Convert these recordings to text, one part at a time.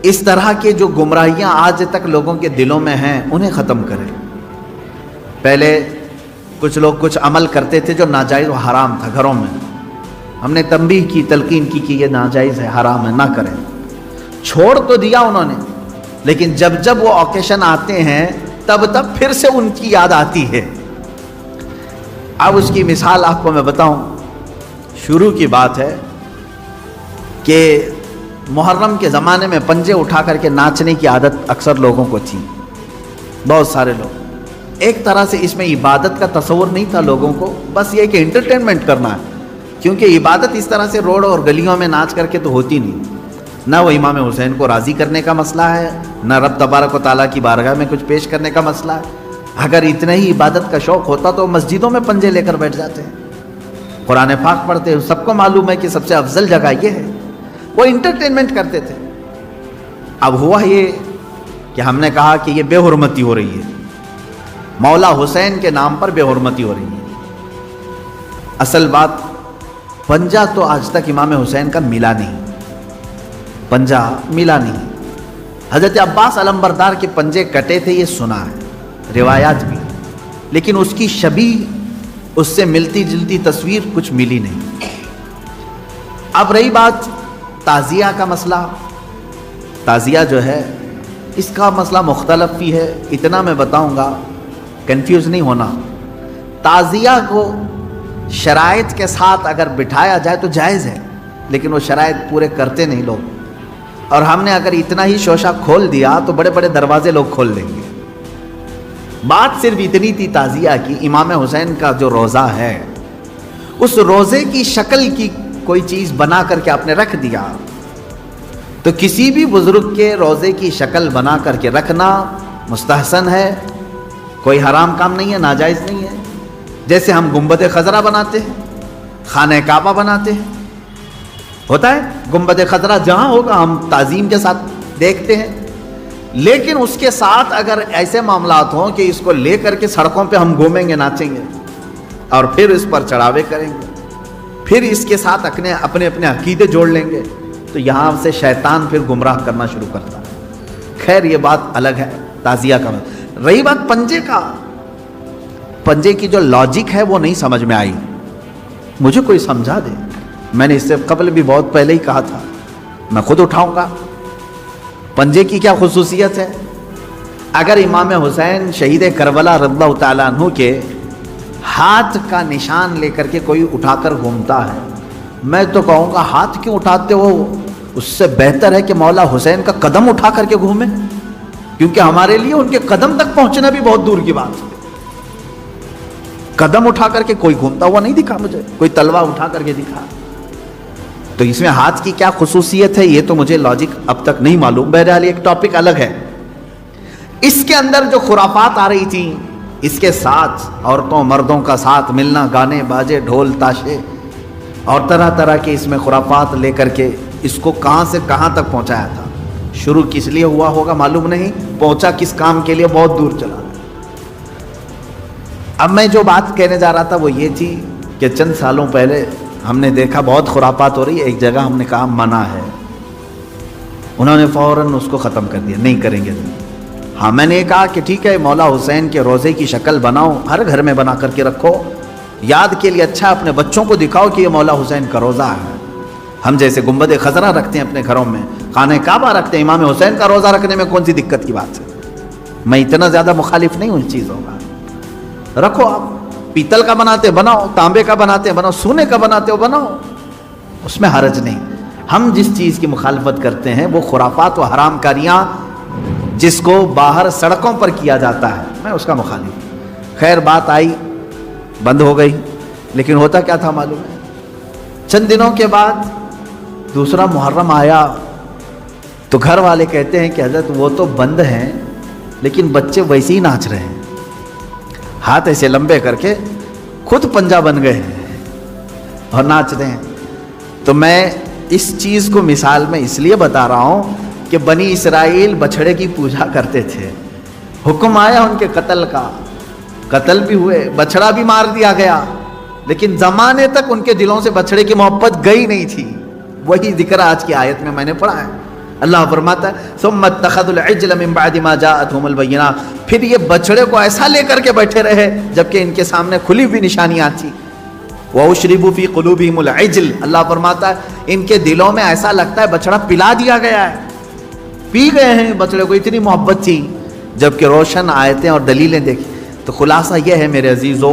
اس طرح کے جو گمراہیاں آج تک لوگوں کے دلوں میں ہیں انہیں ختم کرے۔ پہلے کچھ لوگ کچھ عمل کرتے تھے جو ناجائز و حرام تھا گھروں میں، ہم نے تنبیہ کی، تلقین کی کہ یہ ناجائز ہے، حرام ہے، نہ کریں۔ چھوڑ تو دیا انہوں نے، لیکن جب جب وہ اوکیشن آتے ہیں تب پھر سے ان کی یاد آتی ہے۔ اب اس کی مثال آپ کو میں بتاؤں، شروع کی بات ہے کہ محرم کے زمانے میں پنجے اٹھا کر کے ناچنے کی عادت اکثر لوگوں کو تھی، بہت سارے لوگ۔ ایک طرح سے اس میں عبادت کا تصور نہیں تھا لوگوں کو، بس یہ کہ انٹرٹینمنٹ کرنا ہے، کیونکہ عبادت اس طرح سے روڈ اور گلیوں میں ناچ کر کے تو ہوتی نہیں۔ نہ وہ امام حسین کو راضی کرنے کا مسئلہ ہے، نہ رب تبارک و تعالیٰ کی بارگاہ میں کچھ پیش کرنے کا مسئلہ ہے۔ اگر اتنا ہی عبادت کا شوق ہوتا تو مسجدوں میں پنجے لے کر بیٹھ جاتے ہیں، قرآن پاک پڑھتے ہیں، سب کو معلوم ہے کہ سب سے افضل جگہ یہ ہے۔ وہ انٹرٹینمنٹ کرتے تھے۔ اب ہوا یہ کہ ہم نے کہا کہ یہ بے حرمتی ہو رہی ہے، مولا حسین کے نام پر بے حرمتی ہو رہی ہے۔ اصل بات، پنجہ تو آج تک امام حسین کا ملا نہیں، پنجہ ملا نہیں۔ حضرت عباس علمبردار کے پنجے کٹے تھے، یہ سنا ہے، روایات بھی، لیکن اس کی شبیہ، اس سے ملتی جلتی تصویر کچھ ملی نہیں۔ اب رہی بات تعزیہ کا مسئلہ، تعزیہ جو ہے اس کا مسئلہ مختلف بھی ہے، اتنا میں بتاؤں گا، کنفیوز نہیں ہونا۔ تعزیہ کو شرائط کے ساتھ اگر بٹھایا جائے تو جائز ہے، لیکن وہ شرائط پورے کرتے نہیں لوگ، اور ہم نے اگر اتنا ہی شوشہ کھول دیا تو بڑے بڑے دروازے لوگ کھول لیں گے۔ بات صرف اتنی تھی تعزیہ کی، امام حسین کا جو روزہ ہے اس روزے کی شکل کی کوئی چیز بنا کر کے آپ نے رکھ دیا، تو کسی بھی بزرگ کے روزے کی شکل بنا کر کے رکھنا مستحسن ہے، کوئی حرام کام نہیں ہے، ناجائز نہیں ہے۔ جیسے ہم گنبد خضرا بناتے ہیں، خانہ کعبہ بناتے ہیں، ہوتا ہے گنبد خضرا جہاں ہوگا ہم تعظیم کے ساتھ دیکھتے ہیں، لیکن اس کے ساتھ اگر ایسے معاملات ہوں کہ اس کو لے کر کے سڑکوں پہ ہم گھومیں گے، ناچیں گے، اور پھر اس پر چڑھاوے کریں گے، پھر اس کے ساتھ اپنے عقیدے جوڑ لیں گے، تو یہاں سے شیطان پھر گمراہ کرنا شروع کرتا ہے۔ خیر یہ بات الگ ہے تعزیہ کا۔ رہی بات پنجے کا، پنجے کی جو لاجک ہے وہ نہیں سمجھ میں آئی، مجھے کوئی سمجھا دے۔ میں نے اس سے قبل بھی بہت پہلے ہی کہا تھا، میں خود اٹھاؤں گا۔ پنجے کی کیا خصوصیت ہے؟ اگر امام حسین شہید کربلا رضی اللہ تعالیٰ عنہ کے ہاتھ کا نشان لے کر کے کوئی اٹھا کر گھومتا ہے، میں تو کہوں گا ہاتھ کیوں اٹھاتے ہو؟ اس سے بہتر ہے کہ مولا حسین کا قدم اٹھا کر کے گھومیں، کیونکہ ہمارے لیے ان کے قدم تک پہنچنا بھی بہت دور کی بات ہے۔ قدم اٹھا کر کے کوئی گھومتا ہوا نہیں دکھا مجھے، کوئی تلوار اٹھا کر کے دکھا۔ تو اس میں ہاتھ کی کیا خصوصیت ہے یہ تو مجھے لاجک اب تک نہیں معلوم، بہرحال ایک ٹاپک الگ ہے۔ اس کے اندر جو خرافات آ رہی تھی، اس کے ساتھ عورتوں مردوں کا ساتھ ملنا، گانے باجے ڈھول تاشے اور طرح طرح کے اس میں خرافات لے کر کے اس کو کہاں سے کہاں تک پہنچایا تھا۔ شروع کس لیے ہوا ہوگا معلوم نہیں، پہنچا کس کام کے لیے بہت دور چلا۔ اب میں جو بات کہنے جا رہا تھا وہ یہ تھی کہ چند سالوں پہلے ہم نے دیکھا بہت خرافات ہو رہی ہے، ایک جگہ ہم نے کہا منع ہے، انہوں نے فوراً اس کو ختم کر دیا، نہیں کریں گے۔ ہاں میں نے کہا کہ ٹھیک ہے، مولا حسین کے روزے کی شکل بناؤ، ہر گھر میں بنا کر کے رکھو، یاد کے لیے اچھا اپنے بچوں کو دکھاؤ کہ یہ مولا حسین کا روزہ ہے۔ ہم جیسے گنبد خضرا رکھتے ہیں اپنے گھروں میں، خانہ کعبہ رکھتے ہیں، امام حسین کا روزہ رکھنے میں کون سی دقت کی بات ہے؟ میں اتنا زیادہ مخالف نہیں ان چیزوں کا، رکھو آپ، پیتل کا بناتے بناؤ، تانبے کا بناتے بناؤ، سونے کا بناتے ہو بناؤ، اس میں حرج نہیں۔ ہم جس چیز کی مخالفت کرتے ہیں وہ خرافات و حرام کاریاں جس کو باہر سڑکوں پر کیا جاتا ہے، میں اس کا مخالف ہوں۔ خیر بات آئی، بند ہو گئی، لیکن ہوتا کیا تھا معلوم ہے؟ چند دنوں کے بعد دوسرا محرم آیا تو گھر والے کہتے ہیں کہ حضرت وہ تو بند ہیں لیکن بچے ویسے ہی ناچ رہے ہیں، ہاتھ ایسے لمبے کر کے خود پنجہ بن گئے ہیں اور ناچ رہے ہیں۔ تو میں اس چیز کو مثال میں اس لیے بتا رہا ہوں کہ بنی اسرائیل بچھڑے کی پوجا کرتے تھے، حکم آیا ان کے قتل کا، قتل بھی ہوئے، بچھڑا بھی مار دیا گیا، لیکن زمانے تک ان کے دلوں سے بچھڑے کی محبت گئی نہیں تھی۔ وہی ذکر آج کی آیت میں نے پڑھا ہے، اللہ فرماتا ہے ثم اتخذوا العجل من بعد ما جاءتهم البینات، پھر یہ بچڑے کو ایسا لے کر کے بیٹھے رہے جبکہ ان کے سامنے کھلی ہوئی نشانیاں تھی. وَأُشْرِبُوا فِي قُلُوبِهِمُ الْعِجْلَ، اللہ فرماتا ہے ان کے دلوں میں ایسا لگتا ہے بچڑا پلا دیا گیا ہے، پی گئے ہیں بچڑے کو، اتنی محبت تھی. جبکہ روشن آیتیں اور دلیلیں دیکھی. تو خلاصہ یہ ہے میرے عزیزو،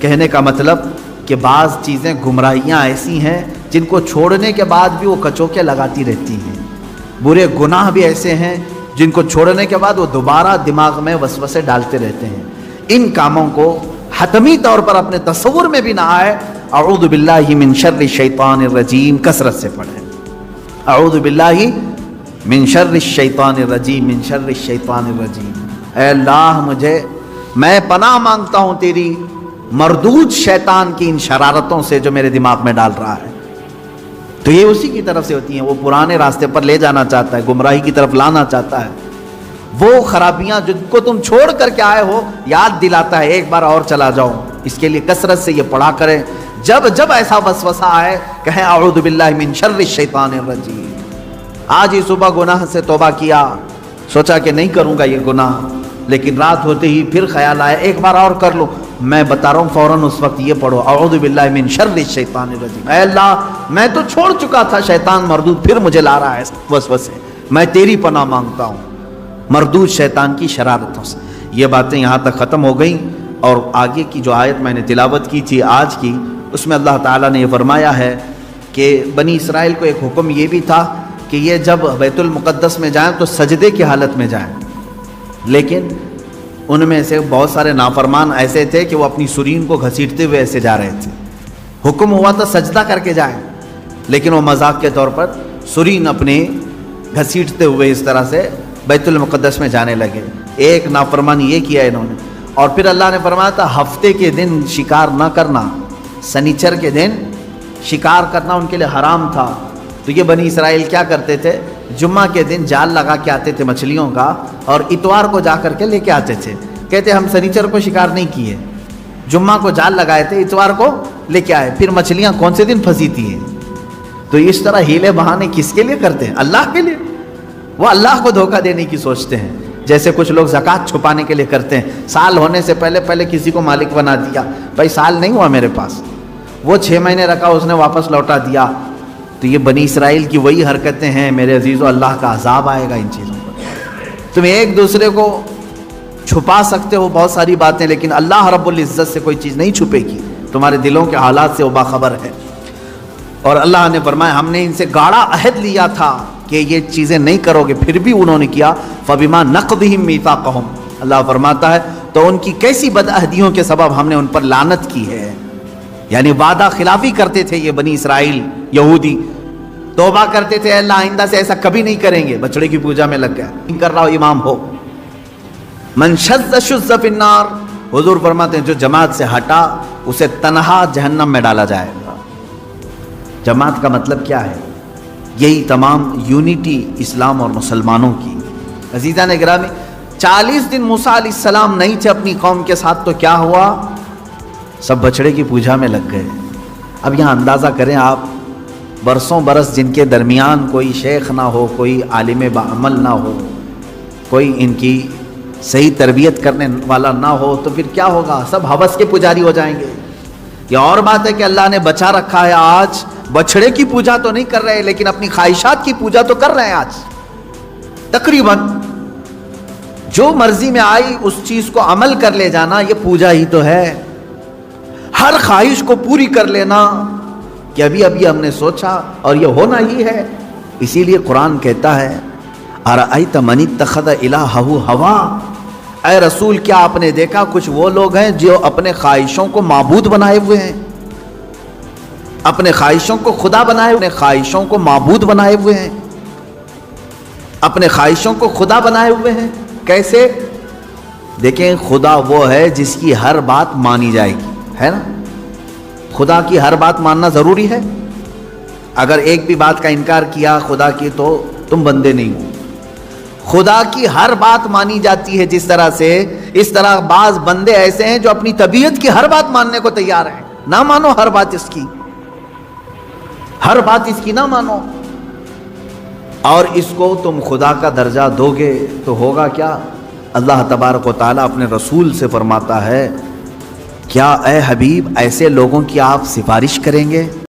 کہنے کا مطلب کہ بعض چیزیں گمراہیاں ایسی ہیں جن کو چھوڑنے کے بعد بھی وہ کچوکے لگاتی رہتی ہیں. برے گناہ بھی ایسے ہیں جن کو چھوڑنے کے بعد وہ دوبارہ دماغ میں وسوسے ڈالتے رہتے ہیں. ان کاموں کو حتمی طور پر اپنے تصور میں بھی نہ آئے. اعوذ باللہ من شر الشیطان الرجیم کثرت سے پڑھیں. اعوذ باللہ من شر الشیطان الرجیم، من شر الشیطان الرجیم. اے اللہ میں پناہ مانگتا ہوں تیری مردود شیطان کی ان شرارتوں سے جو میرے دماغ میں ڈال رہا ہے. تو یہ اسی کی طرف سے ہوتی ہیں، وہ پرانے راستے پر لے جانا چاہتا ہے، گمراہی کی طرف لانا چاہتا ہے. وہ خرابیاں جن کو تم چھوڑ کر کے آئے ہو یاد دلاتا ہے ایک بار اور چلا جاؤ. اس کے لیے کثرت سے یہ پڑھا کریں. جب ایسا وسوسہ آئے کہیں اعوذ باللہ من شر الشیطان الرجیم. آج ہی صبح گناہ سے توبہ کیا، سوچا کہ نہیں کروں گا یہ گناہ، لیکن رات ہوتے ہی پھر خیال آیا ایک بار اور کر لو. میں بتا رہا ہوں فوراً اس وقت یہ پڑھو اعوذ باللہ من شر الشیطان الرجیم. اے اللہ میں تو چھوڑ چکا تھا شیطان مردود، پھر مجھے لا رہا ہے وسوسے، میں تیری پناہ مانگتا ہوں مردود شیطان کی شرارتوں سے. یہ باتیں یہاں تک ختم ہو گئیں. اور آگے کی جو آیت میں نے تلاوت کی تھی آج کی، اس میں اللہ تعالیٰ نے یہ فرمایا ہے کہ بنی اسرائیل کو ایک حکم یہ بھی تھا کہ یہ جب بیت المقدس میں جائیں تو سجدے کی حالت میں جائیں. لیکن ان میں سے بہت سارے نافرمان ایسے تھے کہ وہ اپنی سرین کو گھسیٹتے ہوئے ایسے جا رہے تھے. حکم ہوا تو سجدہ کر کے جائیں، لیکن وہ مذاق کے طور پر سرین اپنے گھسیٹتے ہوئے اس طرح سے بیت المقدس میں جانے لگے. ایک نافرمانی یہ کیا انہوں نے. اور پھر اللہ نے فرمایا تھا ہفتے کے دن شکار نہ کرنا، سنیچر کے دن شکار کرنا ان کے لیے حرام تھا. تو یہ بنی اسرائیل کیا کرتے تھے، جمعہ کے دن جال لگا کے آتے تھے مچھلیوں کا، اور اتوار کو جا کر کے لے کے آتے تھے. کہتے ہم سنیچر کو شکار نہیں کیے، جمعہ کو جال لگائے تھے، اتوار کو لے کے آئے. پھر مچھلیاں کون سے دن پھنسی تھی. تو اس طرح ہیلے بہانے کس کے لیے کرتے ہیں؟ اللہ کے لیے. وہ اللہ کو دھوکہ دینے کی سوچتے ہیں. جیسے کچھ لوگ زکوٰۃ چھپانے کے لیے کرتے ہیں، سال ہونے سے پہلے کسی کو مالک بنا دیا، بھائی سال نہیں ہوا میرے پاس، وہ 6 مہینے رکھا اس نے واپس لوٹا دیا. تو یہ بنی اسرائیل کی وہی حرکتیں ہیں میرے عزیزو. اللہ کا عذاب آئے گا ان چیزوں پر. تم ایک دوسرے کو چھپا سکتے ہو بہت ساری باتیں، لیکن اللہ رب العزت سے کوئی چیز نہیں چھپے گی. تمہارے دلوں کے حالات سے وہ باخبر ہے. اور اللہ نے فرمایا ہم نے ان سے گاڑا عہد لیا تھا کہ یہ چیزیں نہیں کرو گے، پھر بھی انہوں نے کیا. فَبِمَا نَقْضِهِمْ مِيثَاقَهُمْ، اللہ فرماتا ہے تو ان کی کیسی بدعہدیوں کے سبب ہم نے ان پر لعنت کی ہے. یعنی وعدہ خلافی کرتے تھے یہ بنی اسرائیل یہودی. توبہ کرتے تھے اللہ آئندہ سے ایسا کبھی نہیں کریں گے، بچڑے کی پوجا میں لگ گیا کر رہا ہو امام ہو. من شذ شذ فی النار، حضور فرماتے ہیں جو جماعت سے ہٹا اسے تنہا جہنم میں ڈالا جائے گا. جماعت کا مطلب کیا ہے؟ یہی تمام یونٹی اسلام اور مسلمانوں کی. عزیزان گرامی 40 دن موسیٰ علیہ السلام نہیں تھے اپنی قوم کے ساتھ، تو کیا ہوا؟ سب بچڑے کی پوجا میں لگ گئے. اب یہاں اندازہ کریں آپ، برسوں برس جن کے درمیان کوئی شیخ نہ ہو، کوئی عالم بعمل نہ ہو، کوئی ان کی صحیح تربیت کرنے والا نہ ہو، تو پھر کیا ہوگا؟ سب ہوس کے پجاری ہو جائیں گے. یہ اور بات ہے کہ اللہ نے بچا رکھا ہے، آج بچڑے کی پوجا تو نہیں کر رہے لیکن اپنی خواہشات کی پوجا تو کر رہے ہیں. آج تقریباً جو مرضی میں آئی اس چیز کو عمل کر لے جانا، یہ پوجا ہی تو ہے. ہر خواہش کو پوری کر لینا کہ ابھی ہم نے سوچا اور یہ ہونا ہی ہے. اسی لیے قرآن کہتا ہے ارأیت من اتخذ الہہ ہوا، اے رسول کیا آپ نے دیکھا کچھ وہ لوگ ہیں جو اپنے خواہشوں کو معبود بنائے ہوئے ہیں، اپنے خواہشوں کو خدا بنائے، اپنے خواہشوں کو معبود بنائے ہوئے ہیں، اپنے خواہشوں کو خدا بنائے ہوئے ہیں. کیسے؟ دیکھیں خدا وہ ہے جس کی ہر بات مانی جائے گی، ہے نا؟ خدا کی ہر بات ماننا ضروری ہے. اگر ایک بھی بات کا انکار کیا خدا کی تو تم بندے نہیں ہو. خدا کی ہر بات مانی جاتی ہے جس طرح سے، اس طرح بعض بندے ایسے ہیں جو اپنی طبیعت کی ہر بات ماننے کو تیار ہیں. نہ مانو ہر بات اس کی، ہر بات اس کی نہ مانو. اور اس کو تم خدا کا درجہ دو گے تو ہوگا کیا؟ اللہ تبارک و تعالیٰ اپنے رسول سے فرماتا ہے، کیا اے حبیب ایسے لوگوں کی آپ سفارش کریں گے